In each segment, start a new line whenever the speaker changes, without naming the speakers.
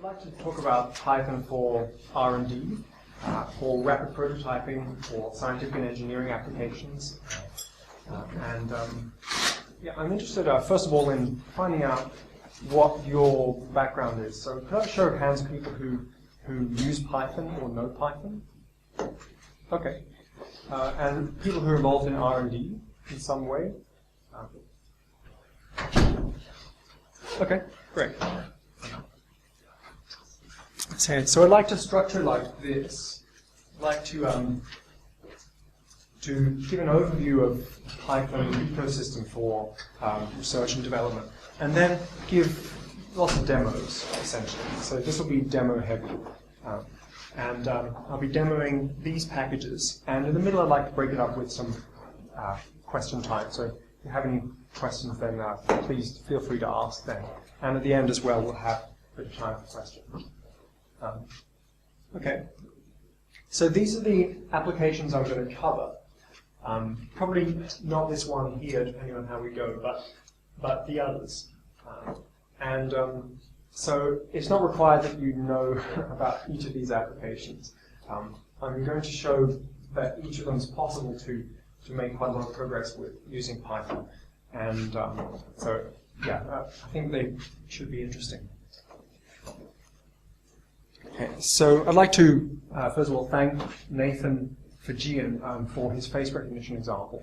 I'd like to talk about Python for R&D, for rapid prototyping, for scientific and engineering applications. Yeah, I'm interested, first of all, in finding out what your background is. So could I show of hands of people who use Python or know Python? Okay. And people who are involved in R&D in some way? Okay, great. So I'd like to structure like this. I'd like to give an overview of Python ecosystem for research and development, and then give lots of demos, essentially. So this will be demo heavy. And I'll be demoing these packages, and in the middle I'd like to break it up with some question time. So if you have any questions, then please feel free to ask them. And at the end as well, we'll have a bit of time for questions. Okay. So these are the applications I'm going to cover. Probably not this one here, depending on how we go, but the others. So it's not required that you know about each of these applications. I'm going to show that each of them is possible to make quite a lot of progress with using Python. And so, yeah, I think they should be interesting. Okay, so I'd like to, first of all, thank Nathan Fajian for his face recognition example.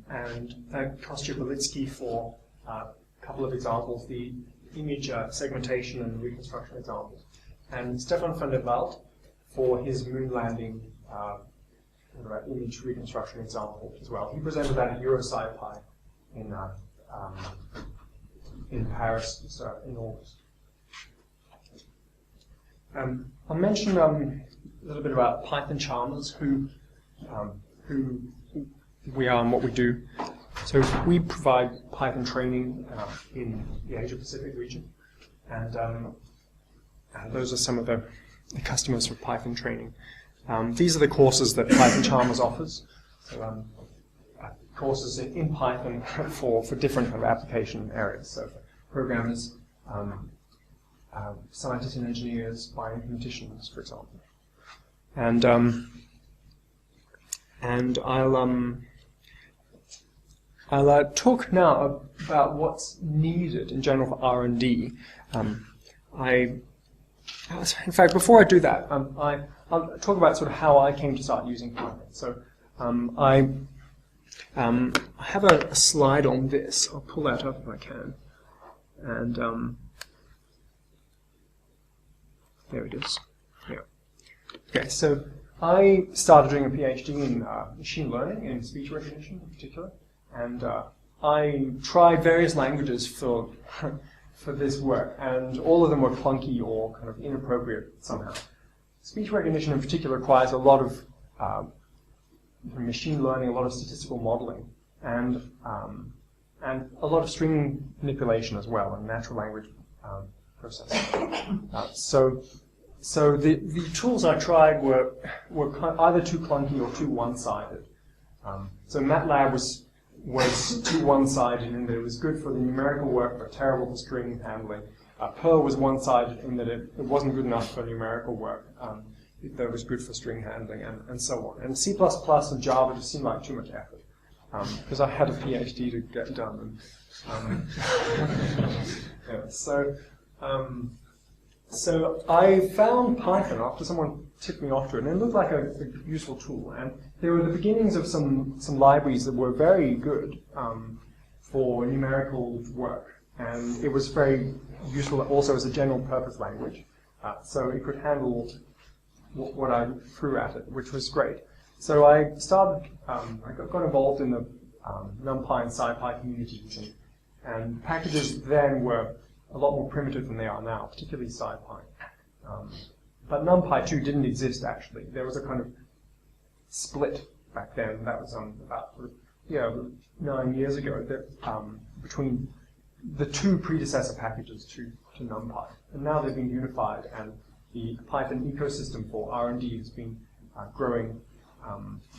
And thank Kostya Belitsky for a couple of examples, the image segmentation and reconstruction examples. And Stefan van der Walt for his moon landing image reconstruction example as well. He presented that at SciPy in Paris in August. I'll mention a little bit about Python Charmers, who we are and what we do. So we provide Python training in the Asia-Pacific region, and those are some of the customers for Python training. These are the courses that Python Charmers offers. So courses in Python for different kind of application areas. So for programmers, scientists and engineers, bioinformaticians, for example. And I'll talk now about what's needed in general for R&D. In fact, before I do that, I'll talk about sort of how I came to start using Python. So I have a slide on this. I'll pull that up if I can. And there it is. Yeah. Okay, so I started doing a PhD in machine learning, in speech recognition in particular. And I tried various languages for this work, and all of them were clunky or kind of inappropriate somehow. Speech recognition in particular requires a lot of machine learning, a lot of statistical modeling, and a lot of string manipulation as well, and natural language processing. So the tools I tried were either too clunky or too one-sided. So MATLAB was too one-sided in that it was good for the numerical work but terrible for string handling. Perl was one-sided in that it wasn't good enough for numerical work, though it was good for string handling, and so on. And C++ and Java just seemed like too much effort, because I had a PhD to get done. Yeah, so I found Python after someone tipped me off to it, and it looked like a useful tool. And there were the beginnings of some libraries that were very good for numerical work, and it was very useful also as a general purpose language. So it could handle what I threw at it, which was great. So I started, I got involved in the NumPy and SciPy communities, and packages then were a lot more primitive than they are now, particularly SciPy. But NumPy 2 didn't exist, actually. There was a kind of split back then. That was about 9 years ago, between the two predecessor packages to NumPy. And now they've been unified, and the Python ecosystem for R&D has been growing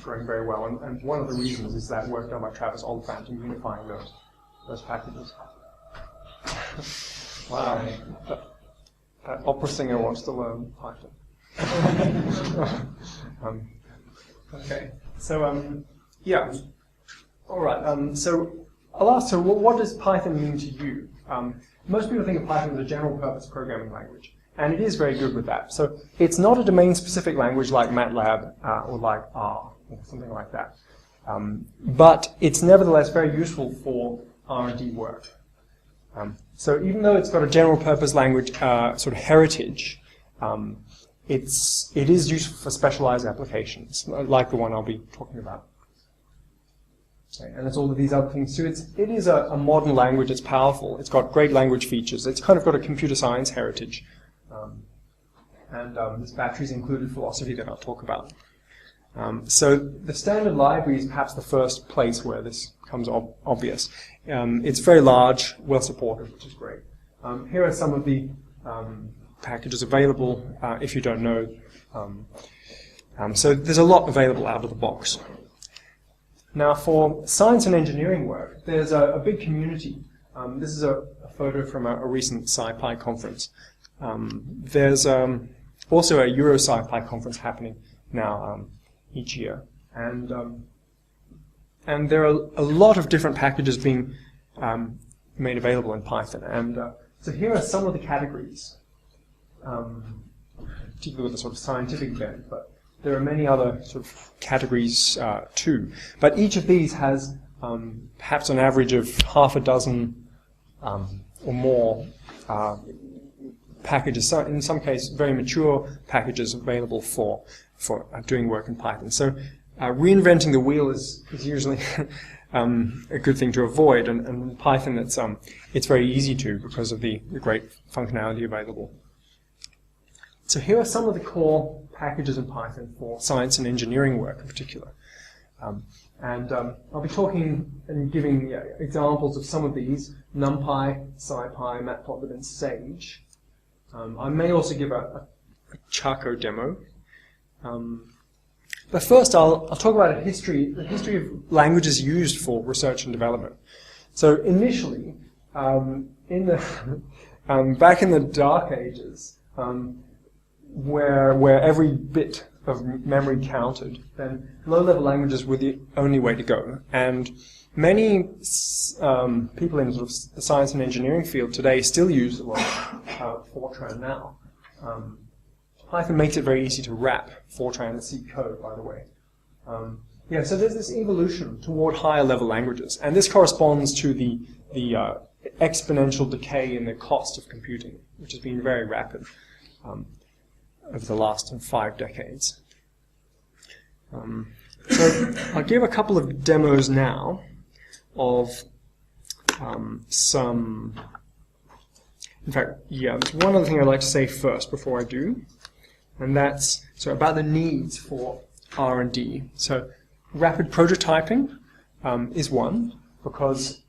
very well. And one of the reasons is that work done by Travis Oliphant in unifying those packages. Wow. that opera singer wants to learn Python. Okay, so yeah, all right. So I'll ask. So what does Python mean to you? Most people think of Python as a general-purpose programming language, and it is very good with that. So it's not a domain-specific language like MATLAB or like R or something like that, but it's nevertheless very useful for R&D work. So even though it's got a general-purpose language sort of heritage, it is useful for specialized applications, like the one I'll be talking about. Okay, and it's all of these other things too. It is a modern language. It's powerful. It's got great language features. It's kind of got a computer science heritage, and this battery's included philosophy that I'll talk about. So the standard library is perhaps the first place where this becomes obvious. It's very large, well supported, which is great. Here are some of the packages available if you don't know. So there's a lot available out of the box. Now for science and engineering work, there's a big community. This is a photo from a recent SciPy conference. There's also a Euro SciPy conference happening now each year. And there are a lot of different packages being made available in Python. And so here are some of the categories, particularly with a sort of scientific bent, but there are many other sort of categories too. But each of these has perhaps an average of half a dozen or more packages, in some cases very mature packages available for doing work in Python. So reinventing the wheel is usually a good thing to avoid, and in Python it's very easy to because of the great functionality available. So here are some of the core packages in Python for science and engineering work in particular. I'll be talking and giving examples of some of these: NumPy, SciPy, Matplotlib, and Sage. I may also give a Charco demo. But first I'll talk about the history of languages used for research and development. So initially, back in the dark ages, where every bit of memory counted, then low-level languages were the only way to go. And many people in sort of the science and engineering field today still use a lot of Fortran now. Python makes it very easy to wrap Fortran and C code, by the way. So there's this evolution toward higher-level languages, and this corresponds to the exponential decay in the cost of computing, which has been very rapid over the last 5 decades. So I'll give a couple of demos now of some. In fact, there's one other thing I'd like to say first before I do, and that's about the needs for R&D. So rapid prototyping is one, because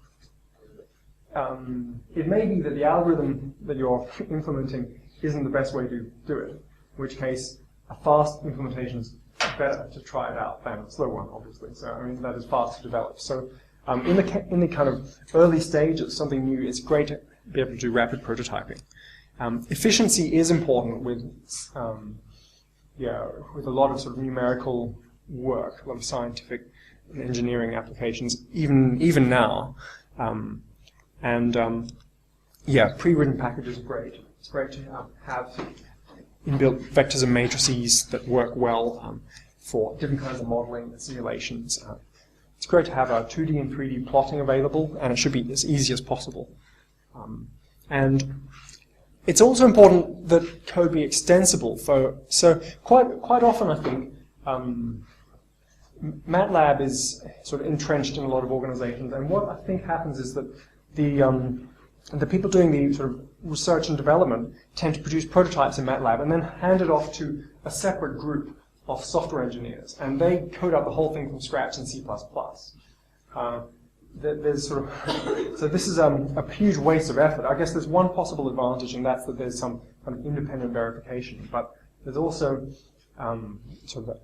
it may be that the algorithm that you're implementing isn't the best way to do it, in which case a fast implementation is better to try it out than a slow one, obviously. So I mean, that is fast to develop. So in the kind of early stages, something new, it's great to be able to do rapid prototyping. Efficiency is important with a lot of sort of numerical work, a lot of scientific and engineering applications, even now. Pre-written packages are great. It's great to have inbuilt vectors and matrices that work well for different kinds of modeling and simulations. It's great to have 2D and 3D plotting available, and it should be as easy as possible. And it's also important that code be extensible. So quite often, I think, MATLAB is sort of entrenched in a lot of organizations, and what I think happens is that the people doing the sort of research and development tend to produce prototypes in MATLAB and then hand it off to a separate group of software engineers, and they code up the whole thing from scratch in C++. There's sort of so this is a huge waste of effort. I guess there's one possible advantage, and that's that there's some kind of independent verification, but there's also sort of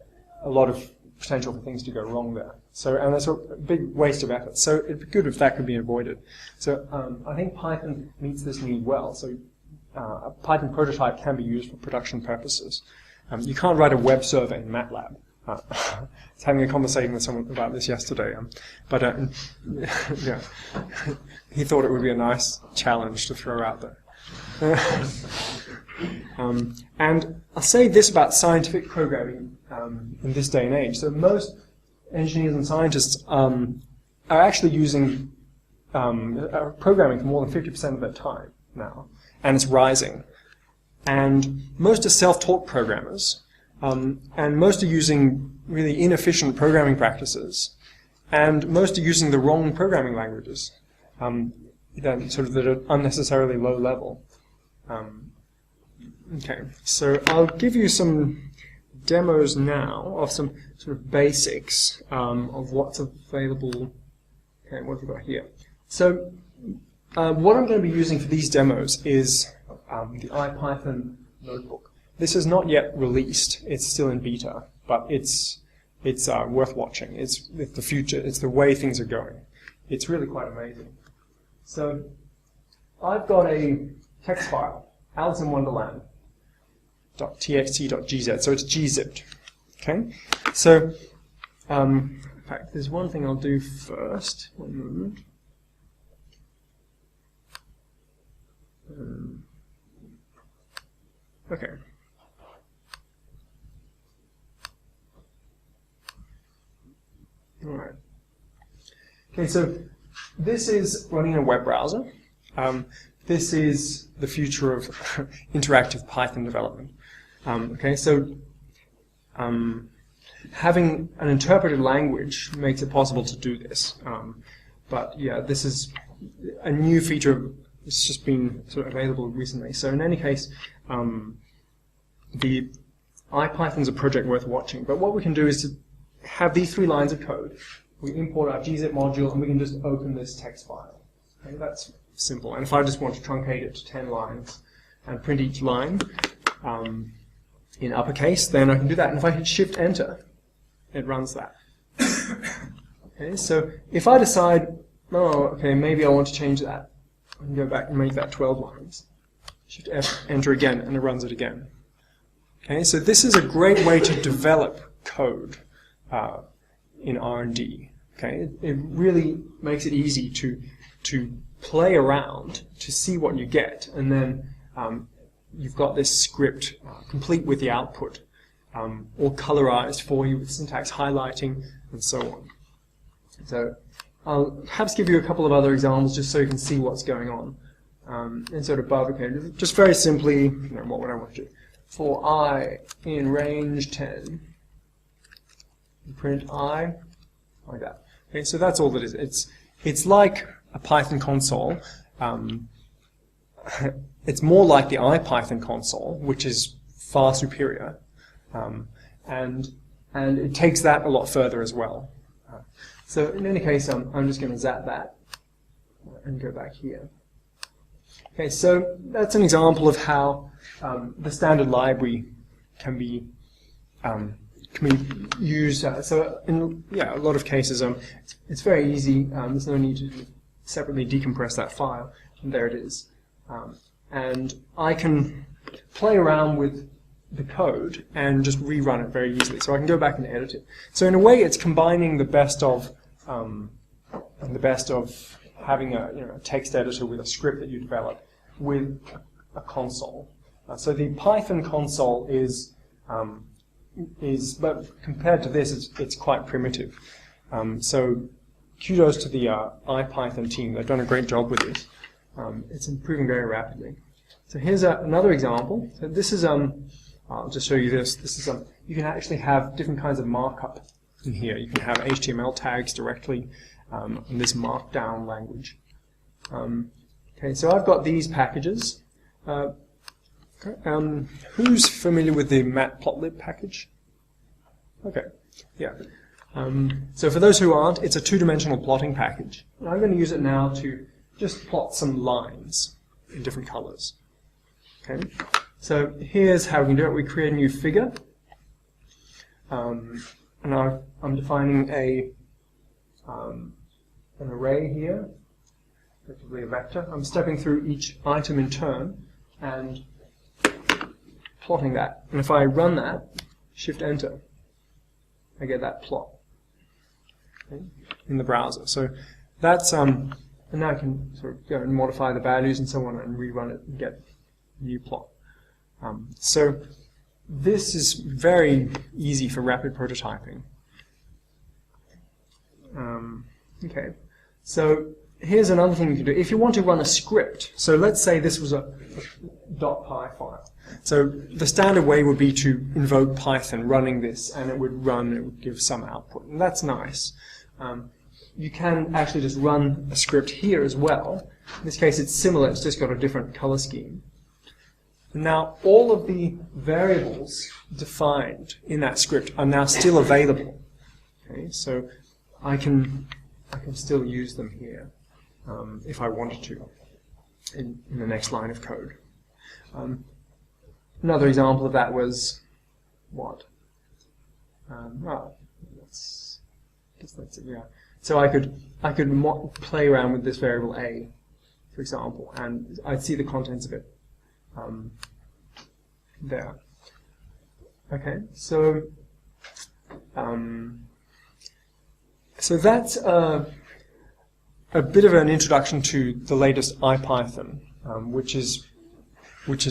a lot of potential for things to go wrong there. So, and that's a big waste of effort. So it'd be good if that could be avoided. So I think Python meets this need well. So a Python prototype can be used for production purposes. You can't write a web server in MATLAB. I was having a conversation with someone about this yesterday, but yeah, he thought it would be a nice challenge to throw out there. And I'll say this about scientific programming in this day and age. So most engineers and scientists are actually using programming for more than 50% of their time now, and it's rising. And most are self-taught programmers, and most are using really inefficient programming practices, and most are using the wrong programming languages, that are unnecessarily low level. Okay, so I'll give you some demos now of some sort of basics of what's available. Okay, what have we got here? So what I'm going to be using for these demos is the IPython notebook. This is not yet released. It's still in beta, but it's worth watching. It's the future. It's the way things are going. It's really quite amazing. So I've got a text file, Alice in Wonderland .txt.gz, so it's gzipped. Okay, so in fact, there's one thing I'll do first. One moment. Okay. All right. Okay, so this is running a web browser. This is the future of interactive Python development. Okay, so having an interpreted language makes it possible to do this. But yeah, this is a new feature. It's just been sort of available recently. So in any case, the IPython's a project worth watching. But what we can do is to have these 3 lines of code. We import our gzip module, and we can just open this text file. Okay, that's simple. And if I just want to truncate it to 10 lines and print each line in uppercase, then I can do that. And if I hit Shift-Enter, it runs that. Okay, so if I decide, oh, okay, maybe I want to change that, I can go back and make that 12 lines. Shift-Enter again, and it runs it again. Okay, so this is a great way to develop code in R&D. Okay, it really makes it easy to play around to see what you get, and then you've got this script complete with the output, all colorized for you with syntax highlighting and so on. So I'll perhaps give you a couple of other examples just so you can see what's going on. Insert above, okay, just very simply, what would I want to do? For I in range 10, print I, like that. Okay, so that's all it is. It's like a Python console. It's more like the IPython console, which is far superior, and it takes that a lot further as well. So in any case, I'm just going to zap that and go back here. Okay, so that's an example of how the standard library can be used. So in a lot of cases, it's very easy. There's no need to separately decompress that file, and there it is. And I can play around with the code and just rerun it very easily. So I can go back and edit it. So in a way, it's combining the best of having a text editor with a script that you develop with a console. So the Python console is, but compared to this, it's quite primitive. So kudos to the IPython team. They've done a great job with this. It's improving very rapidly. So here's another example. So this is I'll just show you this. This is you can actually have different kinds of markup in here. You can have HTML tags directly in this markdown language. Okay, so I've got these packages. Who's familiar with the matplotlib package? Okay, yeah. So for those who aren't, it's a 2-dimensional plotting package. And I'm going to use it now to just plot some lines in different colors. Okay, so here's how we can do it. We create a new figure, and I'm defining an array here, effectively a vector. I'm stepping through each item in turn, and plotting that. And if I run that, Shift Enter, I get that plot, okay, in the browser. So that's and now I can sort of go and modify the values and so on and rerun it and get a new plot. So this is very easy for rapid prototyping. Okay, so here's another thing you can do. If you want to run a script, so let's say this was a .py file. So the standard way would be to invoke Python running this, and it would run, it would give some output, and that's nice. You can actually just run a script here as well. In this case it's similar, it's just got a different color scheme. Now all of the variables defined in that script are now still available. Okay, so I can still use them here if I wanted to in the next line of code. Another example of that was what? Let's see, yeah. So I could play around with this variable a, for example, and I'd see the contents of it there. Okay, so so that's a bit of an introduction to the latest IPython, which is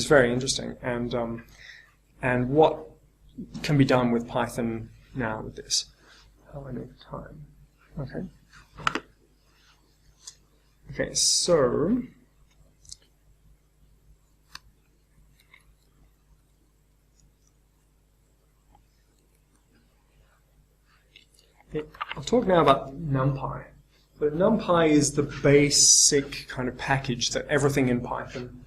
very interesting, and what can be done with Python now with this. How am I doing for time? Okay. Okay, so I'll talk now about NumPy. But NumPy is the basic kind of package that everything in Python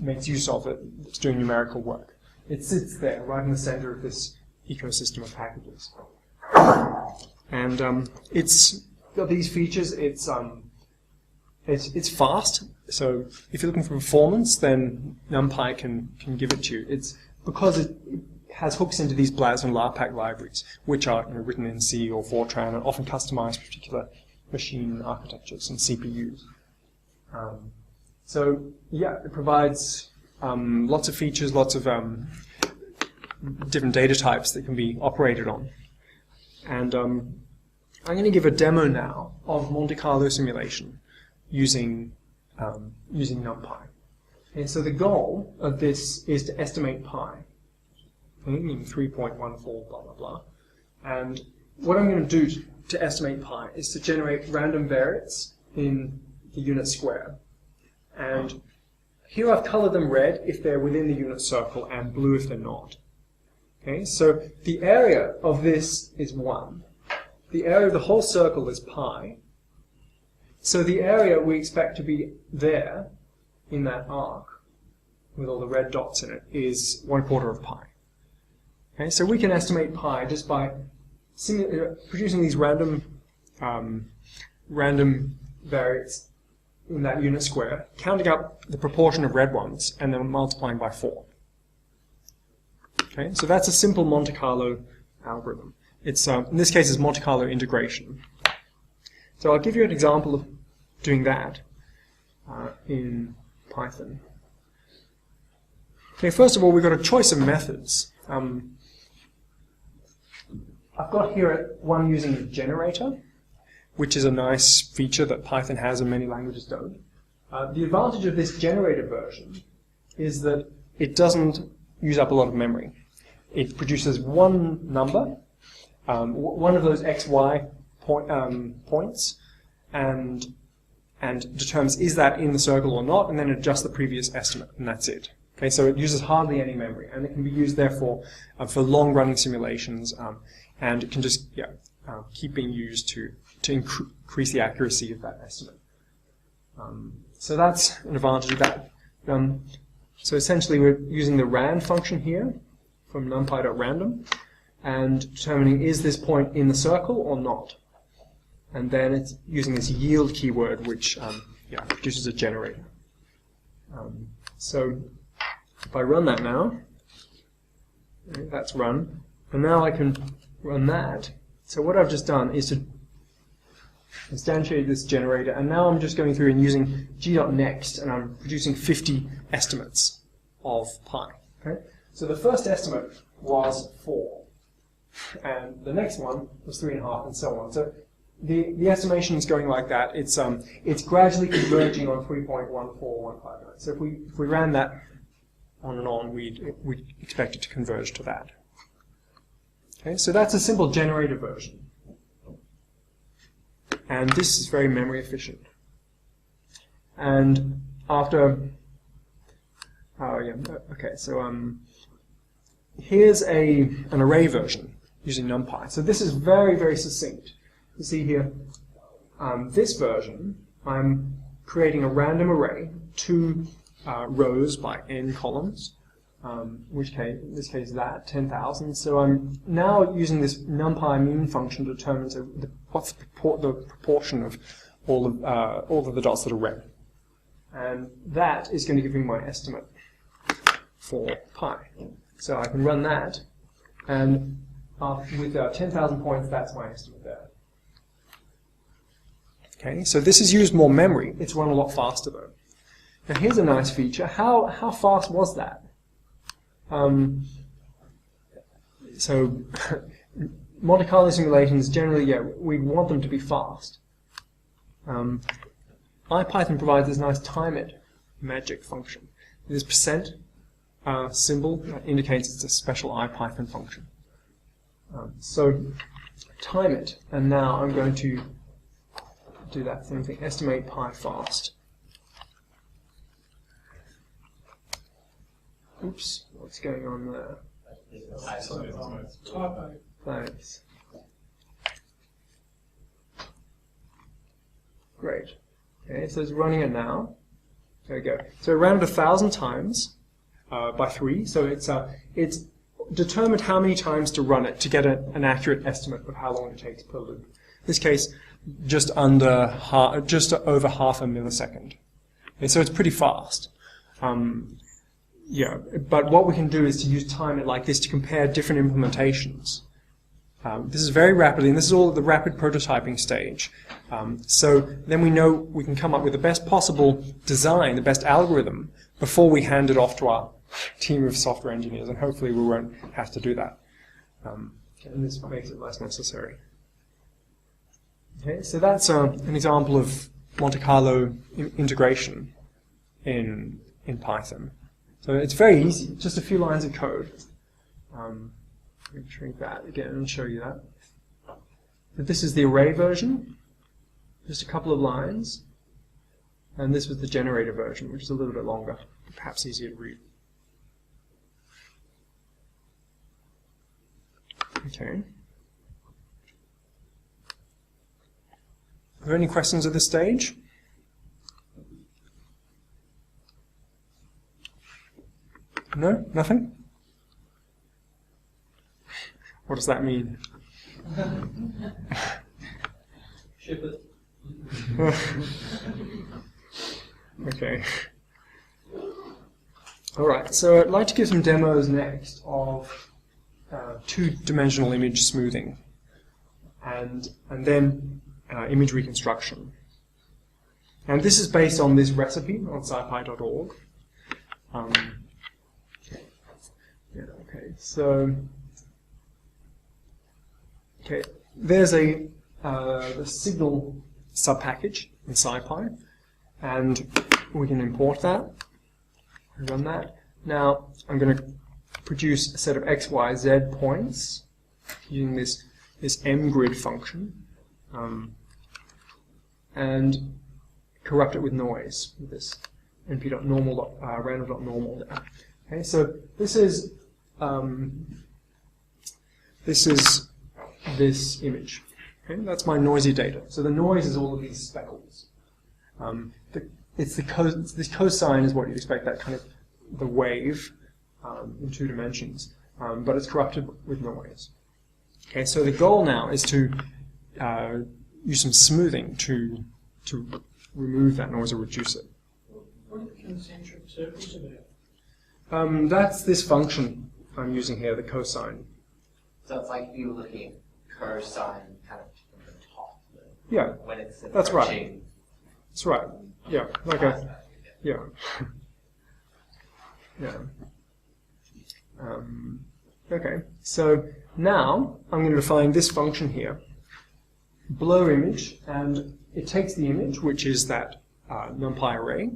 makes use of that's doing numerical work. It sits there, right in the center of this ecosystem of packages. And it's got these features. It's fast. So if you're looking for performance, then NumPy can give it to you. It's because it has hooks into these BLAS and LARPAC libraries, which are written in C or Fortran and often customized for particular machine architectures and CPUs. So yeah, it provides lots of features, lots of different data types that can be operated on. And I'm going to give a demo now of Monte Carlo simulation using NumPy. And so the goal of this is to estimate pi. 3.14, blah, blah, blah. And what I'm going to do to estimate pi is to generate random variates in the unit square. And here I've colored them red if they're within the unit circle and blue if they're not. Okay, so the area of this is 1. The area of the whole circle is pi. So the area we expect to be there in that arc with all the red dots in it is 1/4 of pi. Okay, so we can estimate pi just by producing these random variates in that unit square, counting up the proportion of red ones, and then multiplying by 4. Okay, so that's a simple Monte Carlo algorithm. It's in this case, it's Monte Carlo integration. So I'll give you an example of doing that in Python. Okay, first of all, we've got a choice of methods. I've got here one using a generator, which is a nice feature that Python has and many languages don't. The advantage of this generator version is that it doesn't use up a lot of memory. It produces one number, one of those XY points, and determines is that in the circle or not, and then adjusts the previous estimate, and that's it. Okay, so it uses hardly any memory, and it can be used, therefore, for long-running simulations, and it can just keep being used to increase the accuracy of that estimate. So that's an advantage of that. So essentially, we're using the ran function here from numpy.random, and determining is this point in the circle or not. And then it's using this yield keyword, which produces a generator. So if I run that now, that's run, and now I can run that. So what I've just done is to instantiated this generator, and now I'm just going through and using g.next, and I'm producing 50 estimates of pi. Okay? So the first estimate was 4, and the next one was 3.5, and so on. So the estimation is going like that. It's gradually converging on 3.14159. So if we ran that on and on, we'd expect it to converge to that. Okay, so that's a simple generator version. And this is very memory efficient. And after, okay, so here's an array version using NumPy. So this is very, very succinct. You see here, this version, I'm creating a random array, 2 rows by n columns, which case, in this case, that 10,000. So I'm now using this NumPy mean function to determine what's the proportion of all of the dots that are red, and that is going to give me my estimate for pi. So I can run that, and with 10,000 points, that's my estimate there. Okay, so this has used more memory. It's run a lot faster though. Now here's a nice feature. How fast was that? So Monte Carlo simulations generally, we want them to be fast. IPython provides this nice time it magic function. This percent symbol indicates it's a special IPython function. So time it, and now I'm going to do that same thing, estimate pi fast. Oops, what's going on there? Thanks. Great. Okay, so it's running it now. There we go. So it ran it 1,000 times by 3. So it's determined how many times to run it to get an accurate estimate of how long it takes per loop. In this case, just over half a millisecond. Okay, so it's pretty fast. But what we can do is to use time it like this to compare different implementations. This is very rapidly, and this is all at the rapid prototyping stage. So then we know we can come up with the best possible design, the best algorithm, before we hand it off to our team of software engineers, and hopefully we won't have to do that. And this makes it less necessary. Okay, so that's an example of Monte Carlo integration in Python. So it's very easy, just a few lines of code. Let me shrink that again and show you that. But this is the array version, just a couple of lines. And this was the generator version, which is a little bit longer, perhaps easier to read. Okay. Are there any questions at this stage? No? Nothing? What does that mean?
Ship it.
Okay. Alright, so I'd like to give some demos next of two-dimensional image smoothing and then image reconstruction. And this is based on this recipe on scipy.org. There's the signal subpackage in SciPy, and we can import that and run that. Now I'm going to produce a set of x, y, z points using this mgrid function, and corrupt it with noise with this np.normal random.normal. Okay, so this is this image. Okay, that's my noisy data. So the noise is all of these speckles. This cosine is what you'd expect, that kind of the wave in 2 dimensions, but it's corrupted with noise. Okay, so the goal now is to use some smoothing to remove that noise or reduce it.
What are the concentric circles about?
That's this function I'm using here, the cosine.
So it's like if you were looking at cosine kind of from the top.
Yeah,
when it's
that's right.
approaching.
That's right. Yeah, like a, yeah. Yeah. Okay, so now I'm going to define this function here, blur image, and it takes the image, which is that NumPy array.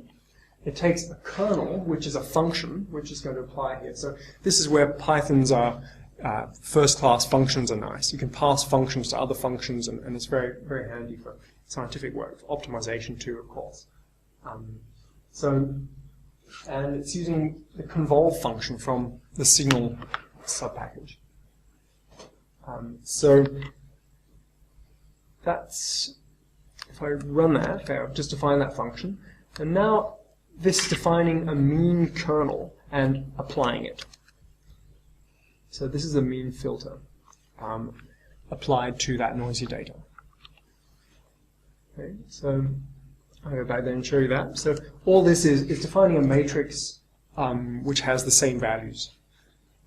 It takes a kernel, which is a function, which is going to apply here. So this is where Python's first-class functions are nice. You can pass functions to other functions, and it's very, very handy for scientific work, for optimization too, of course. And it's using the convolve function from the signal subpackage. So that's, if I run that, okay, I've just defined that function, and now this is defining a mean kernel and applying it. So this is a mean filter applied to that noisy data. Okay, so I'll go back there and show you that. So all this is defining a matrix which has the same values.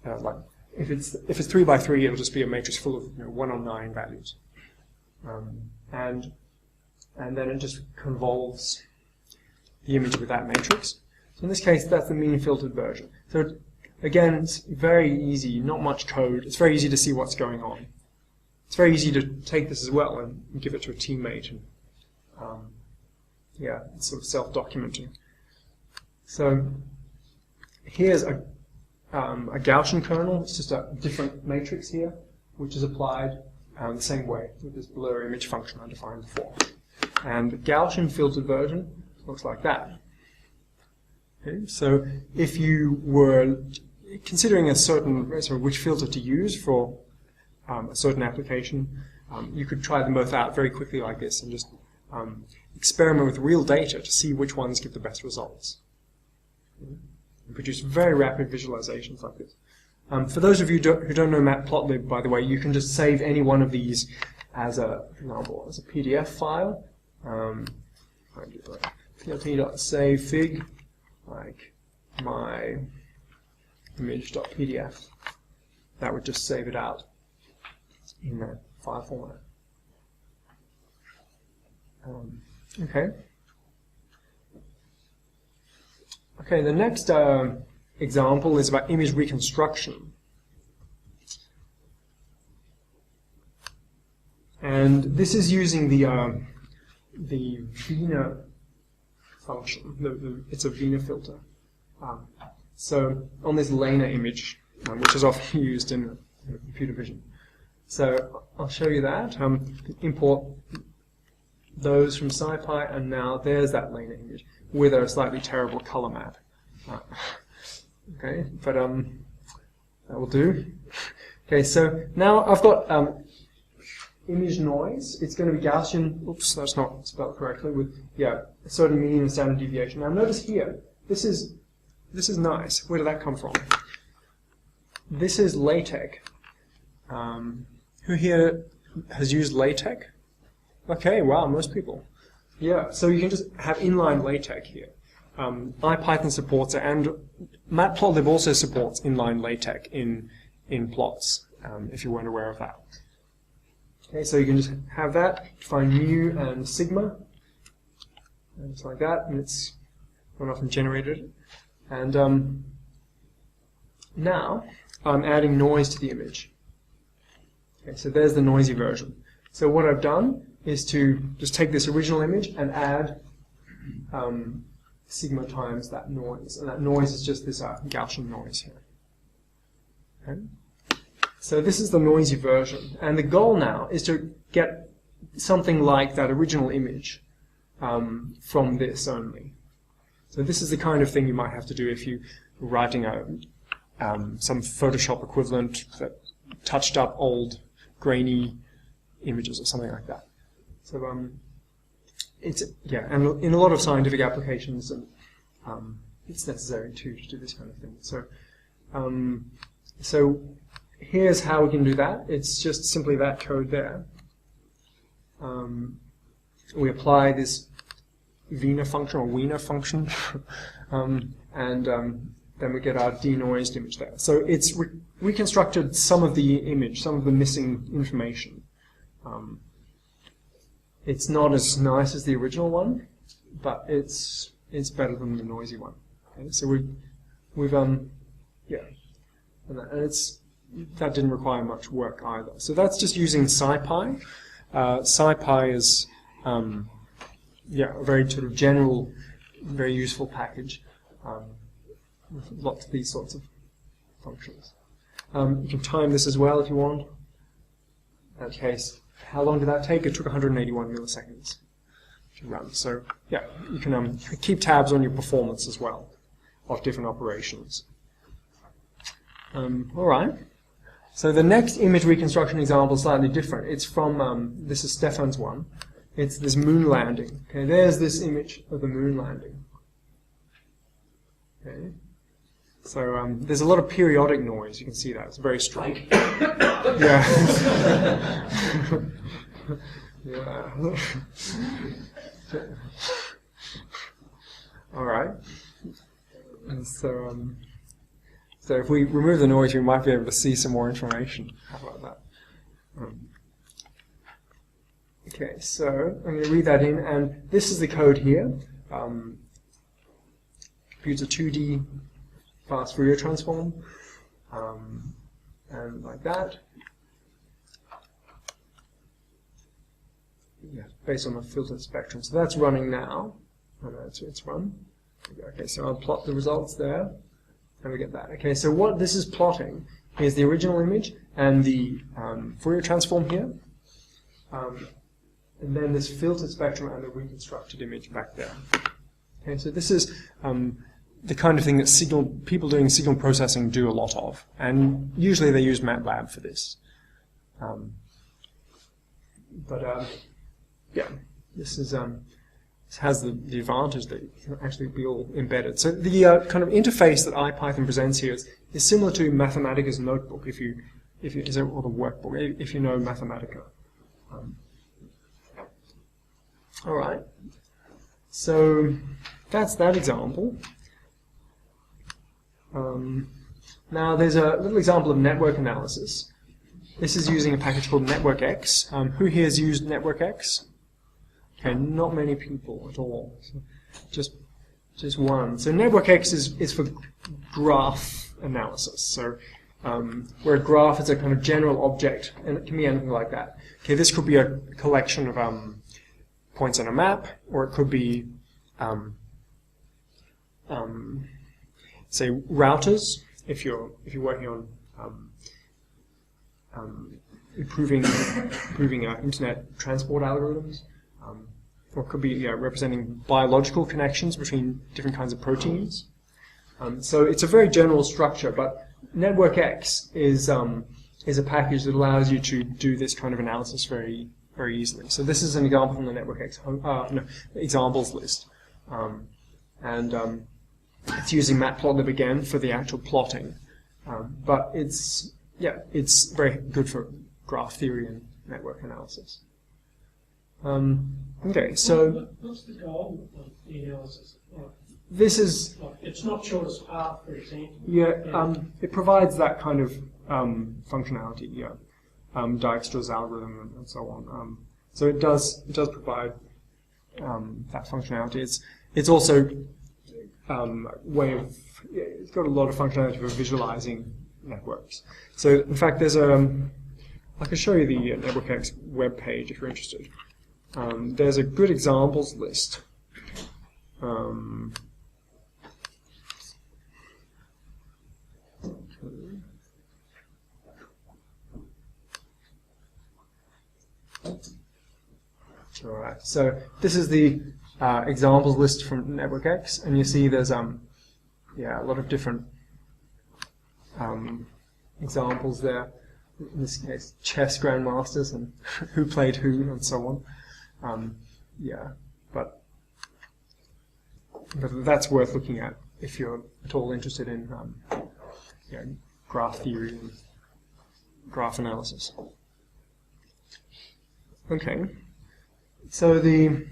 Like if it's 3 by 3, it'll just be a matrix full of 1 on 9 values, and then it just convolves the image with that matrix. So in this case, that's the mean filtered version. So again, it's very easy, not much code. It's very easy to see what's going on. It's very easy to take this as well and give it to a teammate. And yeah, it's sort of self-documenting. So here's a Gaussian kernel. It's just a different matrix here, which is applied the same way with this blur image function I defined before. And the Gaussian filtered version looks like that. Okay, so if you were considering a certain which filter to use for a certain application, you could try them both out very quickly like this and just experiment with real data to see which ones give the best results. And produce very rapid visualizations like this. For those of you who don't know Matplotlib, by the way, you can just save any one of these as a, for example, as a PDF file. plt.savefig, like my image.pdf. That would just save it out in that file format. Okay. Okay, the next example is about image reconstruction. And this is using the Wiener function. It's a Wiener filter. So on this Lena image, which is often used in computer vision. So I'll show you that. Import those from SciPy, and now there's that Lena image with a slightly terrible color map. Okay, but that will do. Okay, so now I've got image noise. It's going to be Gaussian. Oops, that's not spelled correctly. With a certain mean and standard deviation. Now notice here, this is nice. Where did that come from? This is LaTeX. Who here has used LaTeX? Okay, wow, most people. Yeah, so you can just have inline LaTeX here. IPython supports it, and Matplotlib also supports inline LaTeX in plots, if you weren't aware of that. Okay, so you can just have that, define mu and sigma, and just like that, and it's gone off and generated it. And now I'm adding noise to the image. Okay, so there's the noisy version. So what I've done is to just take this original image and add sigma times that noise. And that noise is just this Gaussian noise here. Okay? So this is the noisy version. And the goal now is to get something like that original image from this only. So this is the kind of thing you might have to do if you're writing some Photoshop equivalent that touched up old grainy images or something like that. So and in a lot of scientific applications, it's necessary to do this kind of thing. So here's how we can do that. It's just simply that code there. We apply this Wiener function or Wiener function, and then we get our denoised image there. So it's reconstructed some of the image, some of the missing information. It's not as nice as the original one, but it's better than the noisy one. Okay, so we've yeah, and that didn't require much work either. So that's just using SciPy. SciPy is yeah, a very sort of general, very useful package with lots of these sorts of functions. You can time this as well if you want. In that case, how long did that take? It took 181 milliseconds to run. So yeah, you can keep tabs on your performance as well of different operations. All right. So the next image reconstruction example is slightly different. It's from, this is Stefan's one. It's this moon landing. Okay, there's this image of the moon landing. Okay. So there's a lot of periodic noise. You can see that. It's very strong. Yeah. Yeah. All right. And so, so if we remove the noise, we might be able to see some more information. How about that? Okay, so I'm going to read that in, and this is the code here. Computes a 2D fast Fourier transform, and like that. Yeah, based on the filtered spectrum. So that's running now. And it's run. Okay, so I'll plot the results there, and we get that. Okay, so what this is plotting is the original image and the Fourier transform here, and then this filtered spectrum and the reconstructed image back there. Okay, so this is the kind of thing that people doing signal processing do a lot of, and usually they use MATLAB for this. Yeah, this is this has the advantage that it can actually be all embedded. So the kind of interface that IPython presents here is similar to Mathematica's notebook, or the workbook, if you know Mathematica. All right. So that's that example. Now there's a little example of network analysis. This is using a package called NetworkX. Who here has used NetworkX? Okay, not many people at all. So just one. So NetworkX is for graph analysis. So where a graph is a kind of general object, and it can be anything like that. Okay, this could be a collection of points on a map, or it could be say routers if you're working on improving internet transport algorithms, or it could be representing biological connections between different kinds of proteins. So it's a very general structure, but NetworkX is a package that allows you to do this kind of analysis very easily. So this is an example from the NetworkX examples list, and it's using Matplotlib again for the actual plotting, but it's very good for graph theory and network analysis. Okay, so
what's the goal of the analysis?
this is
It's not shortest path, for example.
yeah. It provides that kind of functionality. Yeah, Dijkstra's algorithm and so on. So it does provide that functionality. It's also it's got a lot of functionality for visualizing networks. So in fact, there's I can show you the NetworkX web page if you're interested. There's a good examples list. All right. So this is the examples list from NetworkX, and you see there's a lot of different examples there. In this case, chess grandmasters and who played who and so on. But that's worth looking at if you're at all interested in graph theory and graph analysis. Okay, so the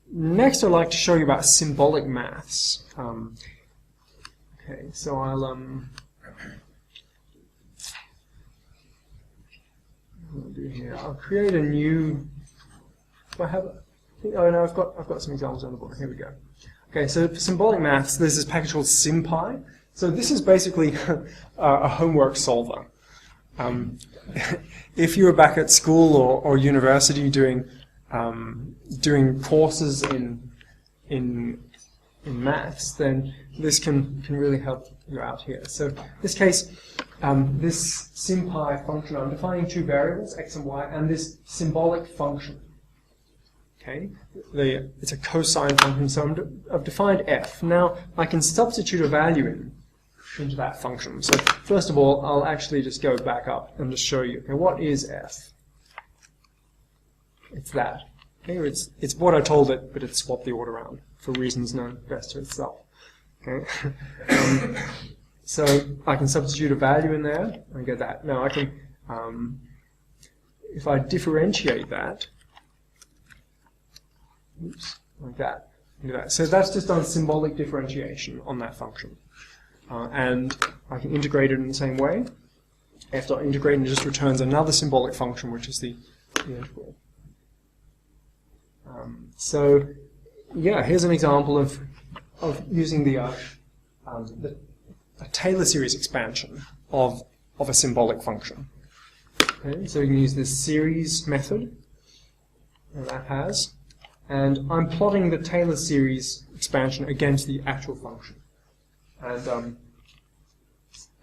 next I'd like to show you about symbolic maths. Okay, so I'll do here. I'll create a new Do I have? Oh no, I've got some examples on the board. Here we go. Okay, so for symbolic maths, there's this package called SciPy. So this is basically a homework solver. If you were back at school or university doing courses in maths, then this can really help you out here. So in this case, this SciPy function, I'm defining two variables, x and y, and this symbolic function. Okay, it's a cosine function, so I've defined f. Now I can substitute a value into that function. So first of all, I'll actually just go back up and just show you. Okay, what is f? It's that. Okay, it's what I told it, but it's swapped the order around for reasons known best to itself. Okay, so I can substitute a value in there and get that. Now I can, if I differentiate that, oops, like that, do that. So that's just done symbolic differentiation on that function. And I can integrate it in the same way. After integrating, it just returns another symbolic function, which is the integral. So, yeah, here's an example of using a Taylor series expansion of a symbolic function. Okay, so you can use this series method that has, and I'm plotting the Taylor series expansion against the actual function.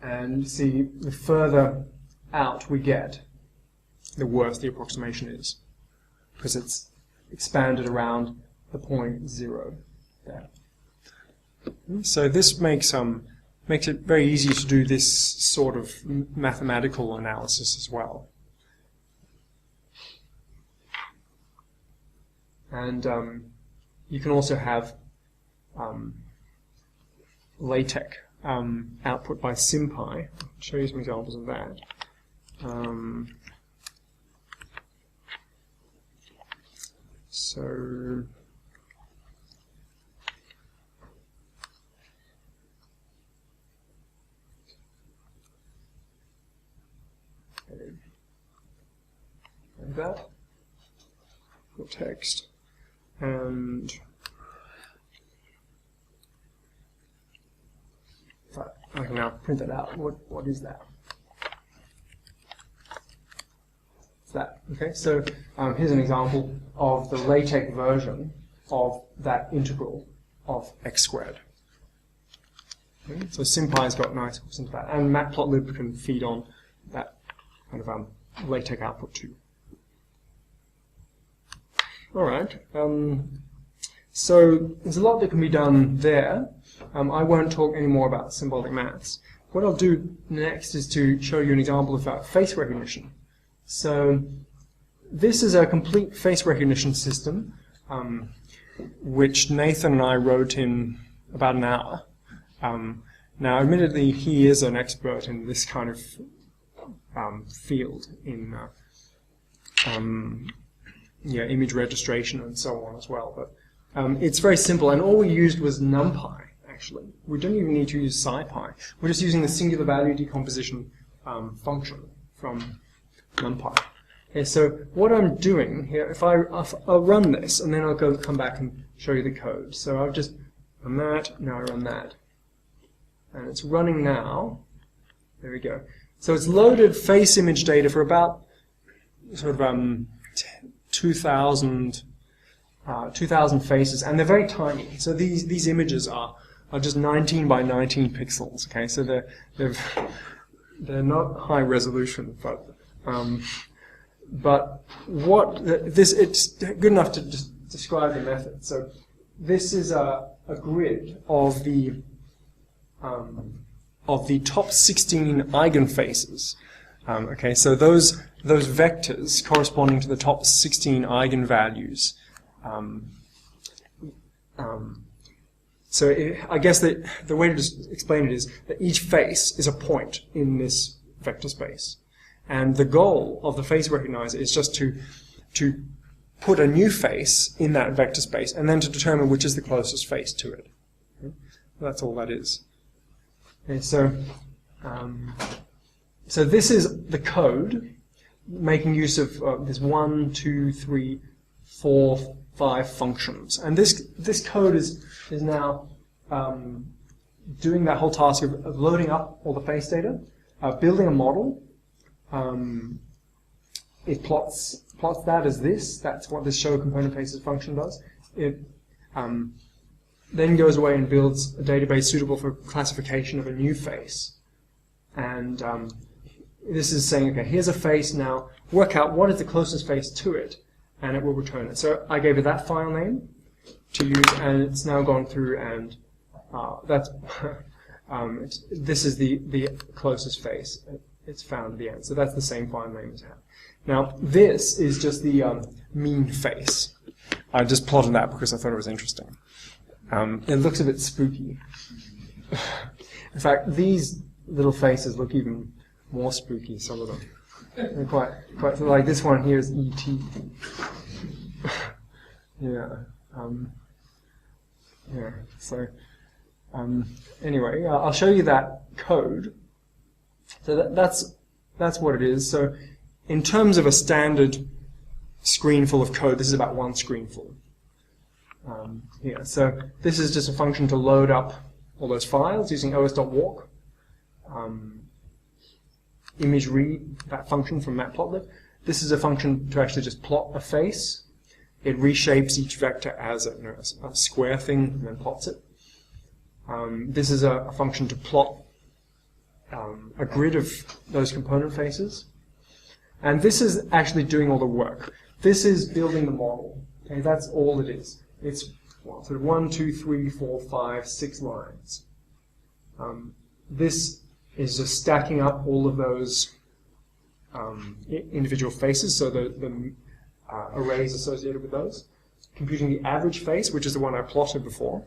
And see, the further out we get, the worse the approximation is, because it's expanded around the point 0 there. So this makes it very easy to do this sort of mathematical analysis as well. And you can also have LaTeX output by SciPy. I'll show you some examples of that. So like that, for text, and I can now print that out. What is that? It's that. Okay, so here's an example of the LaTeX version of that integral of x squared. Okay, so SciPy's got nice hooks into that, and matplotlib can feed on that kind of LaTeX output too. All right. So there's a lot that can be done there. I won't talk any more about symbolic maths. What I'll do next is to show you an example of face recognition. So this is a complete face recognition system, which Nathan and I wrote in about an hour. Now, admittedly, he is an expert in this kind of field in image registration and so on as well. But it's very simple, and all we used was NumPy. Actually, we don't even need to use SciPy. We're just using the singular value decomposition function from NumPy. Okay, so what I'm doing here, I'll run this, and then I'll come back and show you the code. So I've just run that, now I run that. And it's running now. There we go. So it's loaded face image data for about sort of 2,000 faces, and they're very tiny. So these images are just 19 by 19 pixels. Okay, so they're not high resolution, but it's good enough to just describe the method. So this is a grid of the top 16 eigenfaces. Okay, so those vectors corresponding to the top 16 eigenvalues. So I guess that the way to just explain it is that each face is a point in this vector space. And the goal of the face recognizer is just to put a new face in that vector space and then to determine which is the closest face to it. Okay? That's all that is. Okay, so this is the code making use of there's 1, 2, 3, 4, 5 functions. And this code is now doing that whole task of loading up all the face data, building a model. It plots that as this. That's what this show component faces function does. It then goes away and builds a database suitable for classification of a new face. And this is saying, okay, here's a face now. Work out what is the closest face to it, and it will return it. So I gave it that file name to use, and it's now gone through and that's this is the closest face it's found at the end. So that's the same file name as that. Now this is just the mean face. I just plotted that because I thought it was interesting. It looks a bit spooky. In fact, these little faces look even more spooky. Some of them. They're quite like this one here is E.T. Yeah. Yeah. So. Anyway, I'll show you that code. So that's what it is. So in terms of a standard screen full of code, this is about one screen full. Yeah, so this is just a function to load up all those files using os.walk. Image read, that function from matplotlib. This is a function to actually just plot a face. It reshapes each vector as a square thing and then plots it. This is a function to plot a grid of those component faces. And this is actually doing all the work. This is building the model. Okay, that's all it is. It's sort of 1, 2, 3, 4, 5, 6 lines. This is just stacking up all of those individual faces, so the arrays associated with those. Computing the average face, which is the one I plotted before.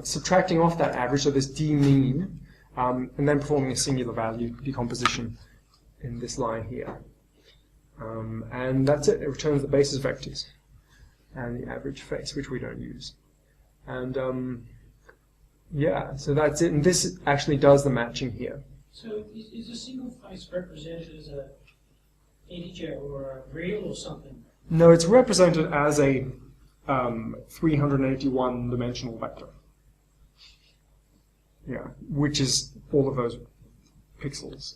Subtracting off that average, so this d mean, and then performing a singular value decomposition in this line here. And that's it. It returns the basis vectors and the average face, which we don't use. And yeah, so that's it. And this actually does the matching here.
So is a single face represented as an integer or a real or something?
No, it's represented as a 381 dimensional vector. Yeah, which is all of those pixels.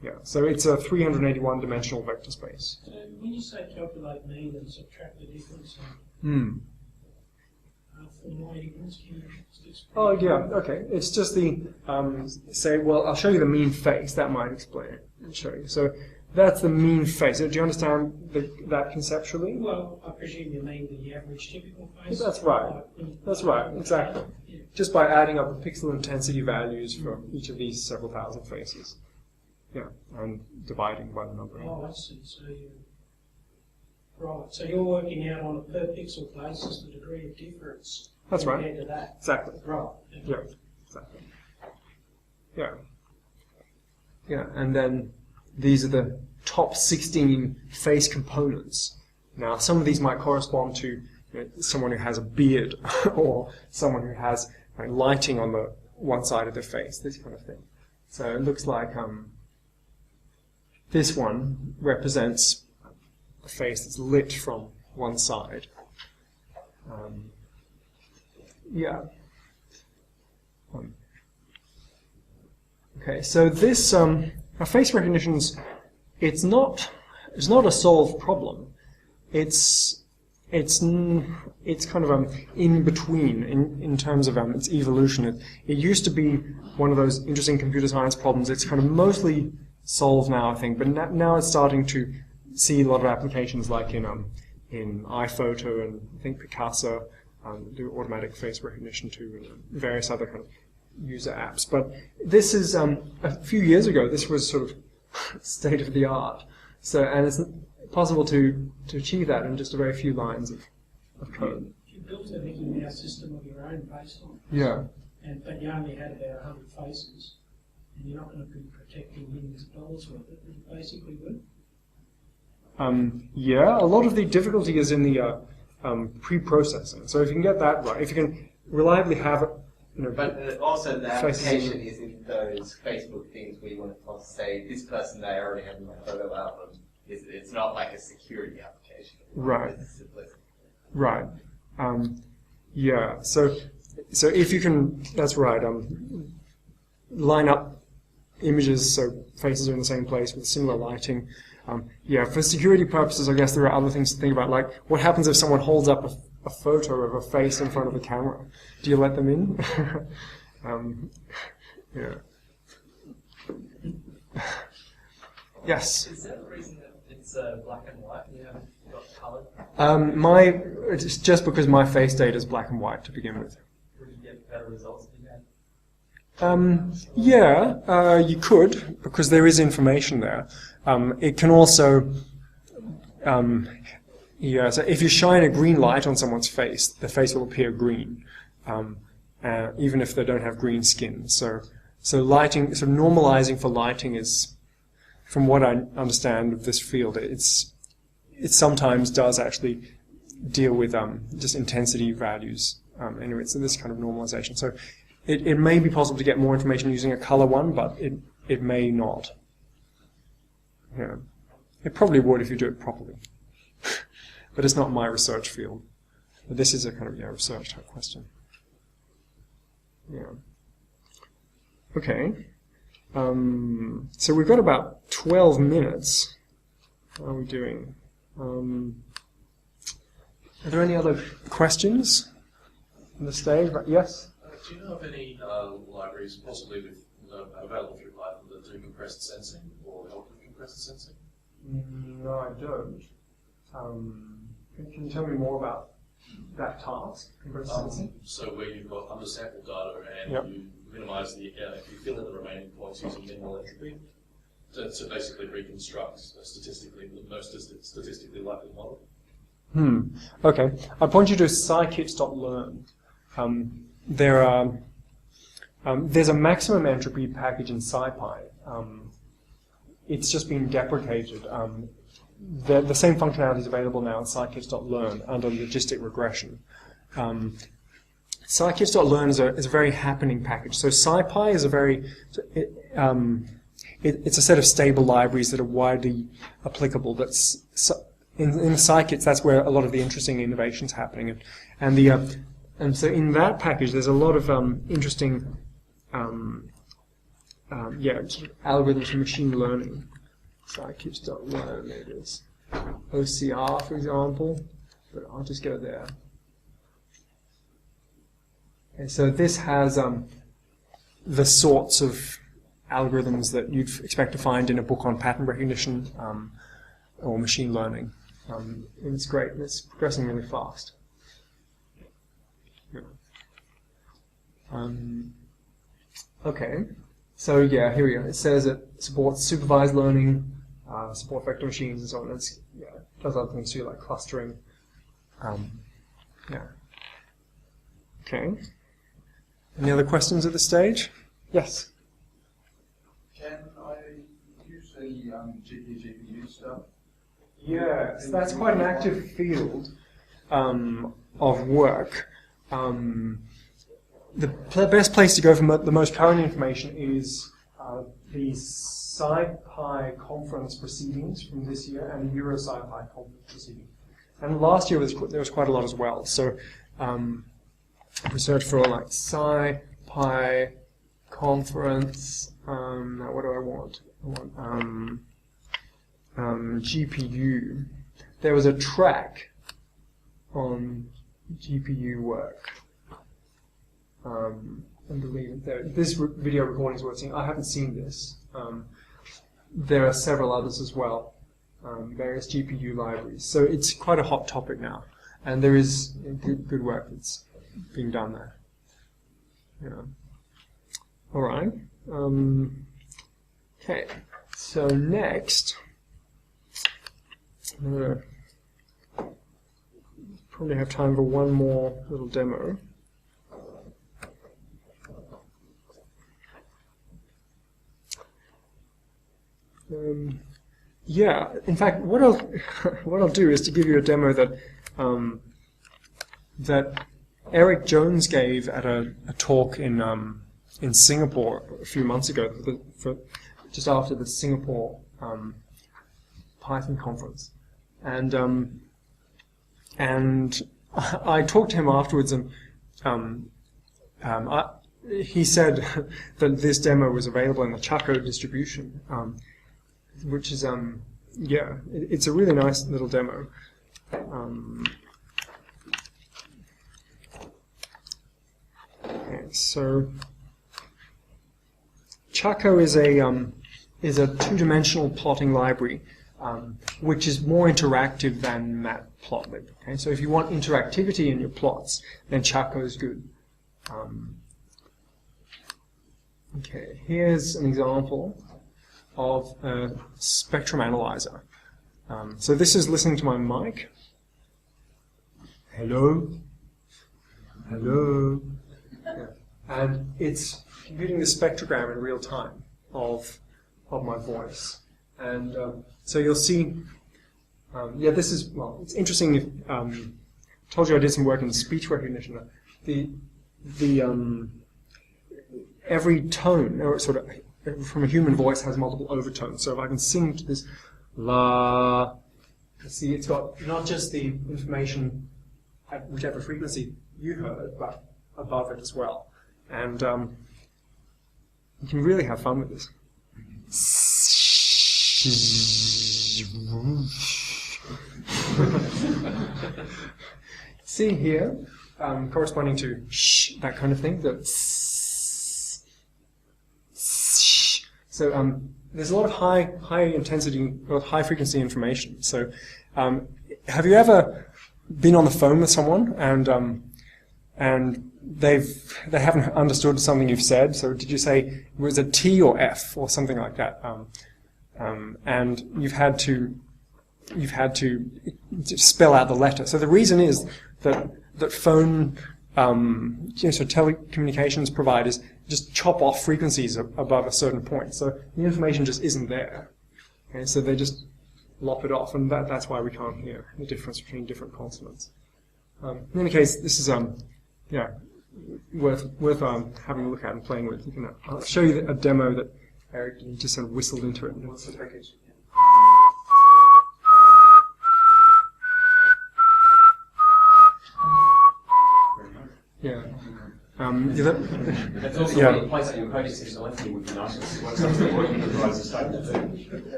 Yeah, so it's a 381 dimensional vector space.
So when you say calculate mean and subtract the difference, for 90 minutes, can you just
oh yeah, okay. It's just the say. Well, I'll show you the mean face. That might explain it and show you. So that's the mean face. Do you understand that conceptually?
Well, I presume you mean the average typical face.
That's right. That's right. Exactly. Yeah. Just by adding up the pixel intensity values for each of these several thousand faces. Yeah, and dividing by the number.
Oh, I see. So right. So you're working out on a per pixel basis the degree of difference.
That's right.
Compared to that.
Exactly.
Right.
Yeah. Exactly. Yeah. Yeah, and then these are the top 16 face components. Now, some of these might correspond to someone who has a beard or someone who has lighting on the one side of their face, this kind of thing. So it looks like this one represents a face that's lit from one side. Yeah. Okay, so this face recognition's it's not a solved problem. It's kind of in between in terms of its evolution. It used to be one of those interesting computer science problems. It's kind of mostly solved now, I think, but now it's starting to see a lot of applications like in iPhoto and I think Picasso do automatic face recognition too, and various other kind of user apps. But this is a few years ago. This was sort of state of the art. So, and it's possible to achieve that in just a very few lines of code.
If you built a Mickey Mouse system of your own based on it,
yeah,
but you only had about 100 faces, and you're not going to be protecting millions of dollars worth, it basically would.
Yeah, a lot of the difficulty is in the pre-processing. So if you can get that right, if you can reliably have it,
but also the application isn't those Facebook things where you want to say this person that I already have in my photo album. It's not like a security application. application.
Right.
It's simplistic.
Right. Yeah. So if you can, that's right. Line up images so faces are in the same place with similar lighting. Yeah. For security purposes, I guess there are other things to think about. Like, what happens if someone holds up a photo of a face in front of a camera? Do you let them in? Yeah. Yes.
Is there a reason that it's black and white and you haven't got colour?
It's just because my face data is black and white to begin with.
Would you get better results if you had?
Yeah, you could, because there is information there. It can also, yeah, so if you shine a green light on someone's face, the face will appear green, even if they don't have green skin. So lighting, so normalizing for lighting is, from what I understand of this field, it sometimes does actually deal with just intensity values. Anyway, so this kind of normalization. So it may be possible to get more information using a color one, but it may not. Yeah. It probably would if you do it properly. But it's not my research field. But this is a kind of research type question. Yeah. Okay. So we've got about 12 minutes. How are we doing? Are there any other questions on the stage? Yes?
Do you know of any libraries, possibly with available through Python, that do compressed sensing or help with compressed sensing?
No, I don't. Can you tell me more about that task, compressed sensing?
So where you've got undersampled data and
Yep.
you minimize the, if you fill in the remaining points using minimal entropy, to basically reconstruct the most statistically likely model.
Okay. I point you to scikits.learn. There's a maximum entropy package in SciPy. It's just been deprecated. The same functionality is available now in scikits.learn under logistic regression. Scikits.learn is a very happening package. So SciPy is it's a set of stable libraries that are widely applicable. That's in scikits. That's where a lot of the interesting innovation's happening, and so in that package there's a lot of interesting algorithms for machine learning. Scikits.learn, there it is. OCR, for example, but I'll just go there. Okay, so this has the sorts of algorithms that you'd expect to find in a book on pattern recognition or machine learning. And it's great, and it's progressing really fast. Yeah. Okay, so yeah, here we go. It says it supports supervised learning, support vector machines, and so on. It does other things too, like clustering. Yeah. Okay. Any other questions at this stage? Yes.
Can I use the GPU stuff?
Yes, that's quite an active field of work. The best place to go for the most current information is the SciPy conference proceedings from this year and the Euro SciPy conference proceedings. And last year there was quite a lot as well. So research for like SciPy conference. Now what do I want? I want GPU. There was a track on GPU work. I believe this video recording is worth seeing. I haven't seen this. There are several others as well, various GPU libraries. So it's quite a hot topic now, and there is good work that's being done there. Yeah. All right. Okay. So next, I'm gonna probably have time for one more little demo. Yeah, in fact, what I'll do is to give you a demo that Eric Jones gave at a talk in Singapore a few months ago, just after the Singapore Python conference, and and I talked to him afterwards, and he said that this demo was available in the Chaco distribution, which is yeah, it's a really nice little demo. Okay, so Chaco is a two-dimensional plotting library, which is more interactive than Matplotlib. Okay, so if you want interactivity in your plots, then Chaco is good. Okay, here's an example of a spectrum analyzer. So this is listening to my mic. Hello? Hello? Yeah. And it's computing the spectrogram in real time of my voice. And so you'll see, yeah, this is, well, it's interesting. If, told you I did some work in speech recognition. Every tone, or sort of, from a human voice has multiple overtones. So if I can sing to this la, see, it's got not just the information at whichever frequency you heard, but above it as well. And you can really have fun with this. See here, corresponding to sh, that kind of thing. So there's a lot of high intensity, or high frequency information. So have you ever been on the phone with someone and they haven't understood something you've said? So did you say, was it T or F or something like that? And you've had to spell out the letter. So the reason is that phone, so telecommunications providers just chop off frequencies above a certain point. So the information just isn't there. Okay, so they just lop it off, and that's why we can't hear the difference between different consonants. In any case, this is yeah, worth having a look at and playing with. You can, I'll show you a demo that Eric just sort of whistled into it. What's the package? Yeah.
That's also
yeah.
replacing your codex into telephony would be nice.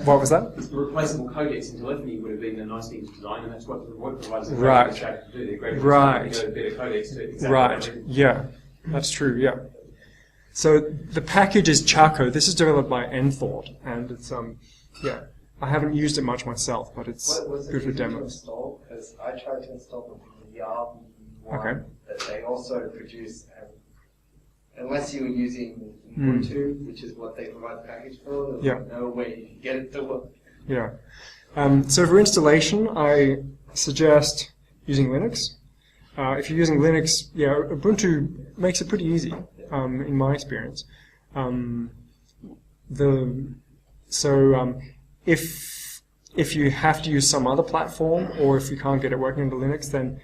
What was that?
The replaceable codex in telephony would have been a nice thing to design, and that's what the web providers
Right.
to do. They're great
Right.
to go to better codex to exactly
Right. Yeah, that's true. Yeah. So the package is Chaco. This is developed by Nthought, and it's yeah. I haven't used it much myself, but it's good for demos.
Because I tried to install the YARB one
Okay.
that they also produce, unless you were using Ubuntu, which is what they provide the package for, there's
Yeah.
no way you can get it to work.
Yeah. So for installation, I suggest using Linux. If you're using Linux, yeah, Ubuntu makes it pretty easy, in my experience. If you have to use some other platform, or if you can't get it working under Linux, then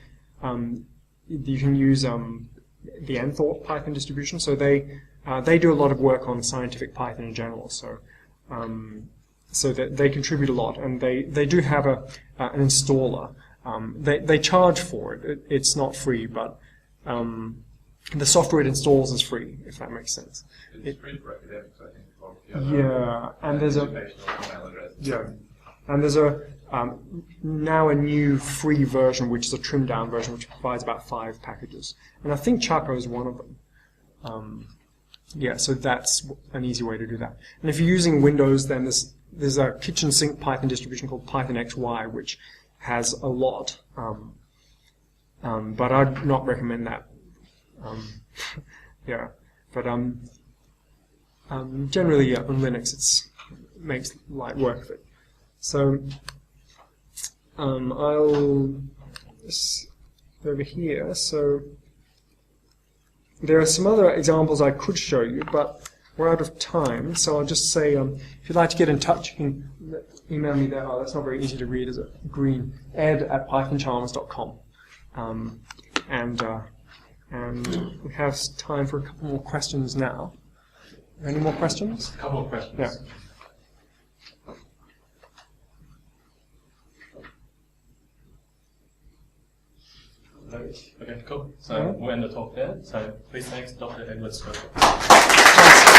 you can use the Nthought Python distribution. So they do a lot of work on scientific Python in general. So that they contribute a lot, and they do have an installer. They charge for it. It's not free, but the software it installs is free, if that makes sense.
It's free for academics, I think.
Yeah, and there's now a new free version, which is a trimmed down version, which provides about 5 packages, and I think Chaco is one of them. Yeah, so that's an easy way to do that. And if you're using Windows, then there's a kitchen sink Python distribution called Python XY, which has a lot, but I'd not recommend that. Yeah, but generally, yeah, on Linux, it makes light work of it. So I'll over here. So there are some other examples I could show you, but we're out of time. So I'll just say, if you'd like to get in touch, you can email me there. Oh, that's not very easy to read, is it? Green. ed@pythonchalmers.com. And we have time for a couple more questions now. Any more questions?
A couple of questions.
Yeah. great.
Okay, cool. So we'll end the talk there. So please thanks Dr. Edward Schofield.
Nice.